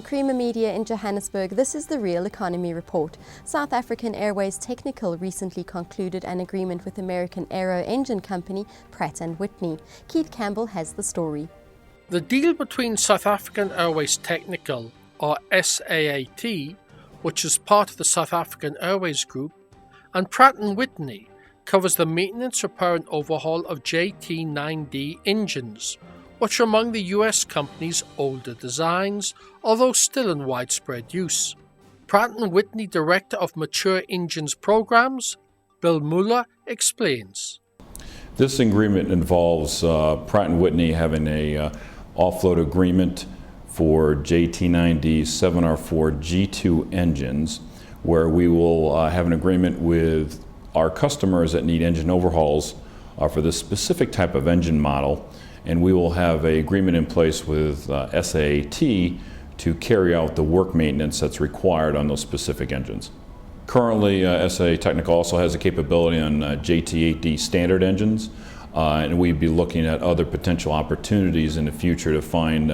Creamer Media in Johannesburg, this is the Real Economy Report. South African Airways Technical recently concluded an agreement with American aero engine company Pratt Whitney. Keith Campbell has the story. The deal between South African Airways Technical, or SAAT, which is part of the South African Airways Group, and Pratt Whitney covers the maintenance, repair and overhaul of JT9D engines, which are among the US company's older designs, although still in widespread use. Pratt Whitney Director of Mature Engines Programs, Bill Muller, explains. This agreement involves Pratt Whitney having a offload agreement for JT9D 7R4 G2 engines, where we will have an agreement with our customers that need engine overhauls for this specific type of engine model, and we will have an agreement in place with SAAT to carry out the work maintenance that's required on those specific engines. Currently, SAAT Technical also has a capability on JT8D standard engines, and we'd be looking at other potential opportunities in the future to find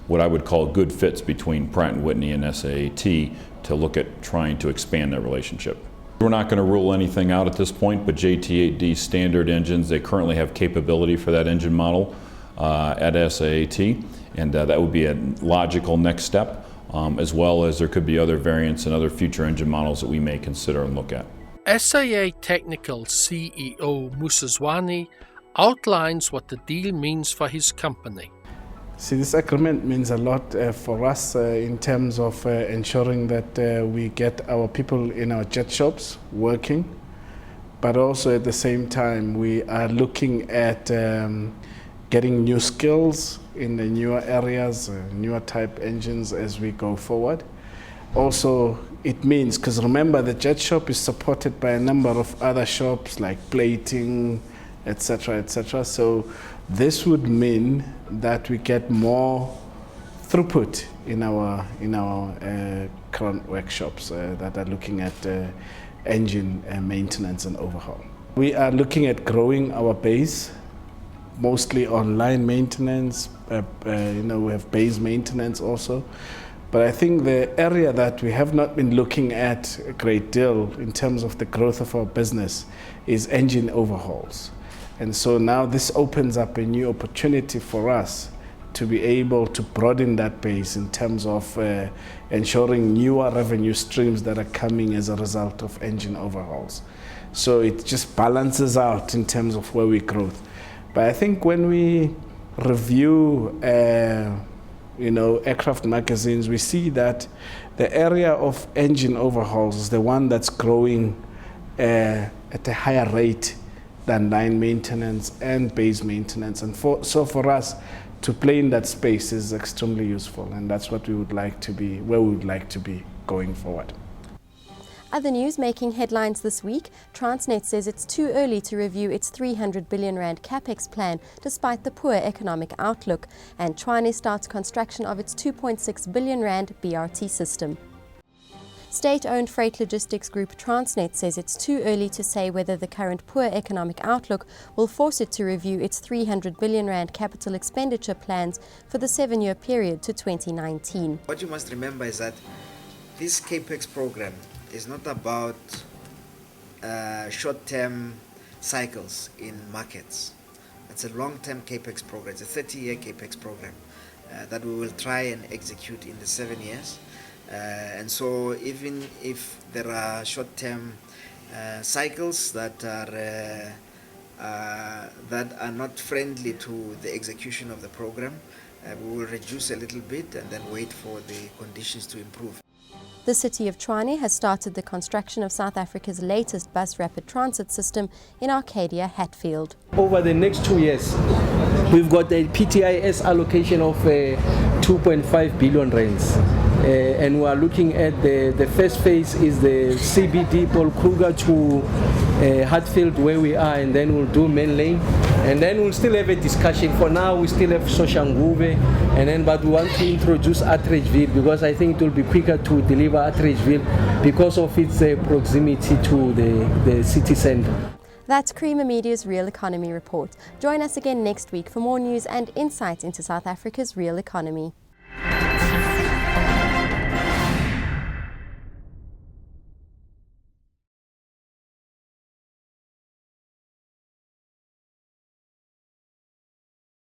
what I would call good fits between Pratt Whitney and SAAT to look at trying to expand that relationship. We're not going to rule anything out at this point, but JT8D standard engines, they currently have capability for that engine model at SAAT, and that would be a logical next step, as well as there could be other variants and other future engine models that we may consider and look at. SAAT Technical CEO Musazwani outlines what the deal means for his company. See, this agreement means a lot for us in terms of ensuring that we get our people in our jet shops working, but also at the same time we are looking at getting new skills in the newer areas, newer type engines as we go forward. Also, it means, because remember the jet shop is supported by a number of other shops like plating, etc., etc. So this would mean that we get more throughput in our current workshops that are looking at engine maintenance and overhaul. We are looking at growing our base, mostly on line maintenance. We have base maintenance also. But I think the area that we have not been looking at a great deal in terms of the growth of our business is engine overhauls. And so now this opens up a new opportunity for us to be able to broaden that base in terms of ensuring newer revenue streams that are coming as a result of engine overhauls. So it just balances out in terms of where we grow. But I think when we review aircraft magazines, we see that the area of engine overhauls is the one that's growing at a higher rate than line maintenance and base maintenance. And so for us to play in that space is extremely useful, and that's what we would like to be, where we would like to be going forward. Other news making headlines this week, Transnet says it's too early to review its 300 billion rand capex plan despite the poor economic outlook, and Tshwane starts construction of its 2.6 billion rand BRT system. State-owned freight logistics group Transnet says it's too early to say whether the current poor economic outlook will force it to review its 300 billion rand capital expenditure plans for the 7-year period to 2019. What you must remember is that this capex program is not about short-term cycles in markets. It's a long-term capex program. It's a 30-year capex program that we will try and execute in the 7 years. And so even if there are short-term cycles that are not friendly to the execution of the program, we will reduce a little bit and then wait for the conditions to improve. The city of Tshwane has started the construction of South Africa's latest bus rapid transit system in Arcadia, Hatfield. Over the next 2 years, we've got a PTIS allocation of 2.5 billion rands. And we are looking at the first phase is the CBD Paul Kruger to Hatfield where we are, and then we'll do main lane, and then we'll still have a discussion. For now we still have Soshanguve, but we want to introduce Atteridgeville because I think it will be quicker to deliver Atteridgeville because of its proximity to the city centre. That's Creamer Media's Real Economy Report. Join us again next week for more news and insights into South Africa's real economy.